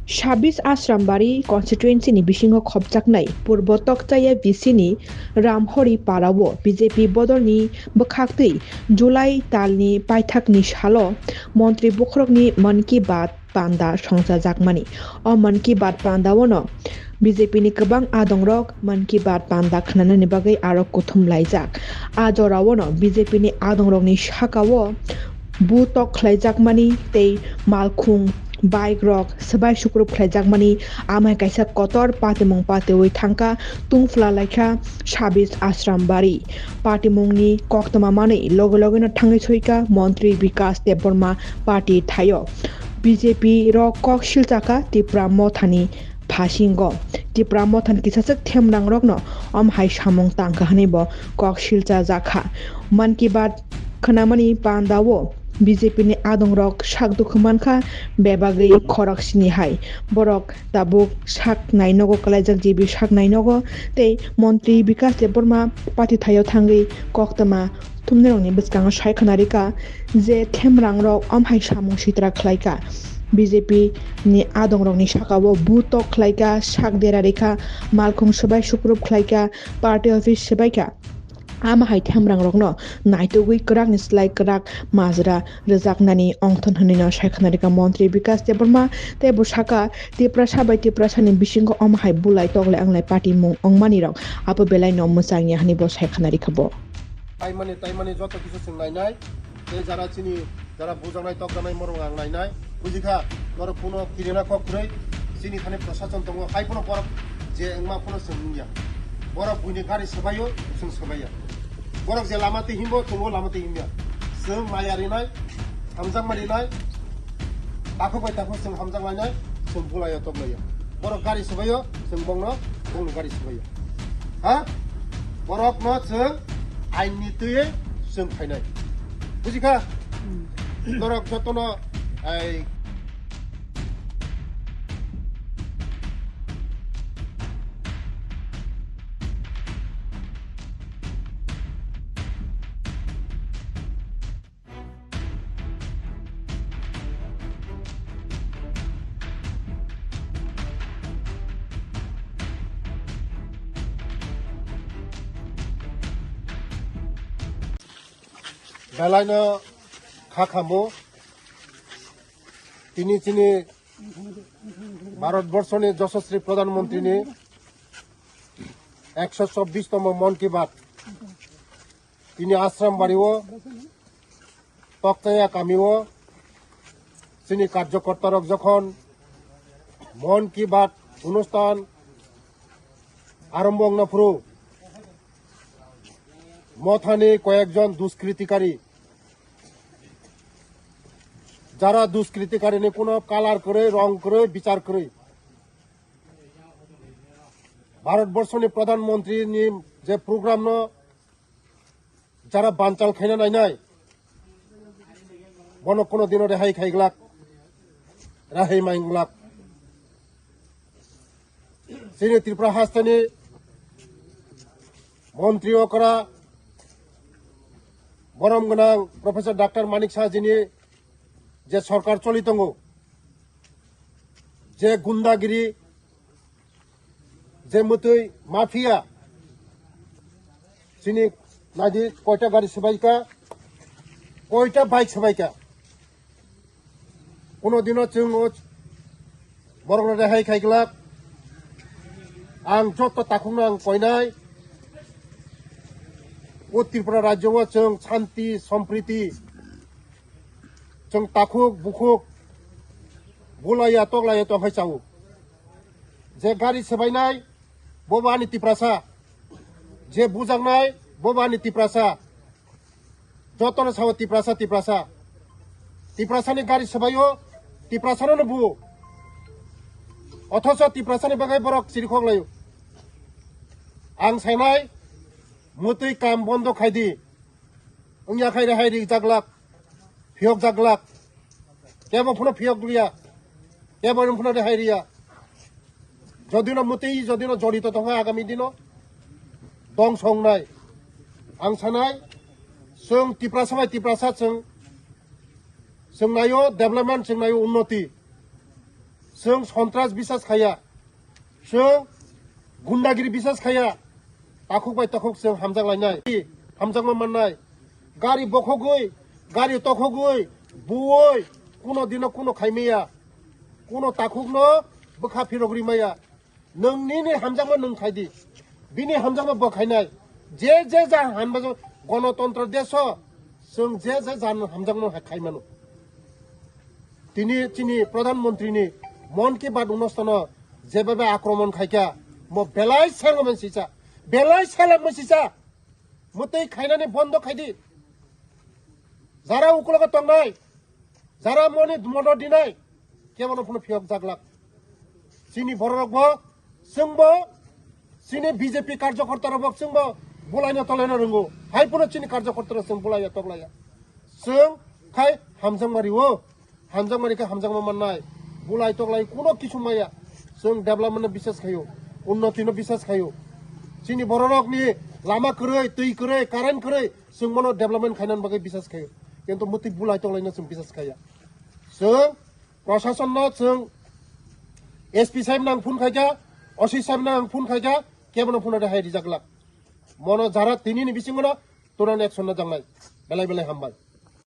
26 आश्रामबारि कन्स्टिटुएन्सिनि बिसिङाव खबजाकनाय पूर्व तकचाया बिसिनि रामहरि पाराव बिजेपि बदलनि बोखाक्तै जुलाइ तालनि पाइथाकनि साल मन्त्रि बुख्रकनि मन की बात पान्दा संजाजाकमानि अ मन की बात पान्दावनो बिजेपिनि गोबां आदंरक मन की बात पान्दा खोनानायनि बागै आरो कुथुम लायजाक आजरावनो बिजेपिनि आदंरकनि साकाव बु tok khlaijak tei malkhung bike rok sabai sukrub khlaijak amai kaisa kotor patimung patewi thangka tungfla laikha 26 आश्रामबारि पार्टीमुंनि koktama mani loge loge no thangai soika मन्त्री विकास देबबर्मा पार्टी थायो बिजेपि र कक सिलचाका Tipra मथानि फासिंग Tipra मथान किसासक थेमरां रकनो अमहाय सामung tangka hanibo kok silcha jakha मन की बात खोनामानि पान्दावो बिजेपिनि आदंरक साक दुखुमानखा बेबागै खरक सिनिहाय बरक दाबुक साक नाइनगो कलाइजाक जिबि साक नाइनगो तै मन्त्री विकास देबबर्मा पार्टी थायो थांगै कक्तमा थुमनेरंनि बिस्कांग सायखनारिका जे थेमरां रक अमहाय सामुं सित्रा खलाइका बिजेपि नि आदंरकनि साकावो बुटक खलाइका साक देरारिखा मालखुं सबाय सुक्रुब खलाइका पार्टी अफिस सबायका आमाहाय थेमरां रकनो नाइटुगुइ कराक निस्लाय कराक माजरा रजाकनानि अंथन हनिनो सायखनारिका मन्त्री विकास देबबर्मा ते बुसाका तिप्रासा बाय तिप्रासानि बिसिंको अमाहाय बुलाय तगलाय आंलाय पार्टी मुं अंमानि रक आpo बेलाय न मोसांनि हानिबो सायखनारिखाबो ताइमाने जत किछु जों नायनाय बे जारा चिनि जारा बुजांनाय तकजानाय मरं आं नायनाय बुजिखा नर कोनो किरेना कख्रै चिनि थाने प्रशासन दङ हायफोनो बरफ जे एंमा फोनो सोंनिया बरफ बुइनि गारि सबायो जों सबाया बरफ जे लामाते हिमो जोंबो लामाते हिमिया जों मायारिनाय हामजां मारिनाय ताखोबाय ताखो जों हामजां लायनाय जों बुलाया तबलाया बरफ गारि सबायो जों बंनो गारि सबायो हा बरफ न जों आइननि तयै जों फायनाय बुजिखा नरक जतन बेलायनो खाखामो तिनी भारतवर्षनि यशस्वी प्रधानमन्त्रीनि 124तम मन की बात तिनी आश्रम बाड़ीओ तकताया कामिओ तिनी कार्यकर्तारक जखन मन की बात অনুষ্ঠান आरम्भ नफुरु मथानि कयेकजन दुष्कृतिकारी যারা দুষ্কৃতিকারী কোনো কালার করে রং করে বিচার করে ভারতবর্ষনি প্রধানমন্ত্রী যে প্রোগ্রাম যারা বানচাল খাইনা নাইনাই বন কোনো দিন রেহাই খাইগলাক রাহাই মাইগলাক সিনি ত্রিপুরা হাস্তানি মন্ত্রীও করা বরম গোনাं প্রফেসর ডাক্তার মানিক সাহাজিনি যে সরকার চলিত যে গুন্ডাগিরি যে মতই মাফিয়া চিনি নাদি কয়টা গাড়ি সবাইকা কয়টা বাইক সবাইকা কোনদিনও जों বরং রেহাই খাইগলাক आं যত তাকুंनो आं কয়नाय त्रिपुरा राज्योआव जों शान्ति सम्प्रीति जों ताकुक बुकुक बुलाया तगलाया तंखाय चावो जे गारि सोबायनाय बबानि तिप्रासा जे बुजांनाय बबानि तिप्रासा जतन साव तिप्रासानि गारि सोबायो तिप्रासानो बुओ अथच तिप्रासानि बागै बरक सिरिखंलायो आं सायनाय मुतै काम बन्द खायदि उंया खायरे हायरि जागलाक फियक जागलाक केबो फुनो फियक दुलिया केबो फुनो हायरिया जदिनो मुतै जदिनो जड़ित दङ आगामी दिनो दं संनाय आं सानाय जों तिप्रासा जों नायो डेभलपमेन्ट जों नायो उन्नति जों सन्त्रास बिसास खाया जों गुन्डागिरि बिसास खाया ताखुक बाय ताखुक जों हामजांलायनाय हामजांमा माननाय गारि बखगै गारि तखगै बुयै कुनो दिनो कुनो खायमेया कुनो ताखुकनो बोखा फिरग्रि माया नोंनिनो हामजांमा नों खायदि बिनि हामजांमा बखायनाय जे जा हानबाजों गणतन्त्र देश जों जे जानो हामजांमा खायमानो তিনি প্রধানমন্ত্রীনি মন কি বাত অনুষ্ঠান যেভাবে আক্রমণ খাইকা মো বেলাই সালা মানসিসা বেলাই সালা মানসিসা মতেই খাইনানি বন্ধ খাইদি যারা উকলকে তংনাই যারা মনে মদত দিনাই কেমন কোনো ফিয়ক জাগলাক চিনি বড়রকব जोंबो চিনি বিজেপি কার্যকর্তারবক जोंबो बुलायनो तलायनो रोंगौ हायपुनो चिनि कार्यकर्ता जों बुलाया तगलाया जों खाय हामजांमारिओ हामजांमारिखौ हामजांमा माननाय बुलाय तगलाय कुनो किसु माया जों डेभलपमेन्ट बिसास खायो उन्नतिनो बिसास खायो चिनि बररकनि लामा खोरै दै खोरै कारेन्ट खोरै जों मनो डेभलपमेन्ट खायनान बागै बिसास खायो किन्तु मुति बुलाय तगलायनो जों बिसास खाया जों प्रशासननो जों एसपी साहेब नां फुन खायगा असी साहेब नां फुन खायगा केबनो फुन हाय रिजागला मनो जारा तिनिनि बिसिङनो तुरन एक्सन जांनाय बेलाय बेलाय हामबाय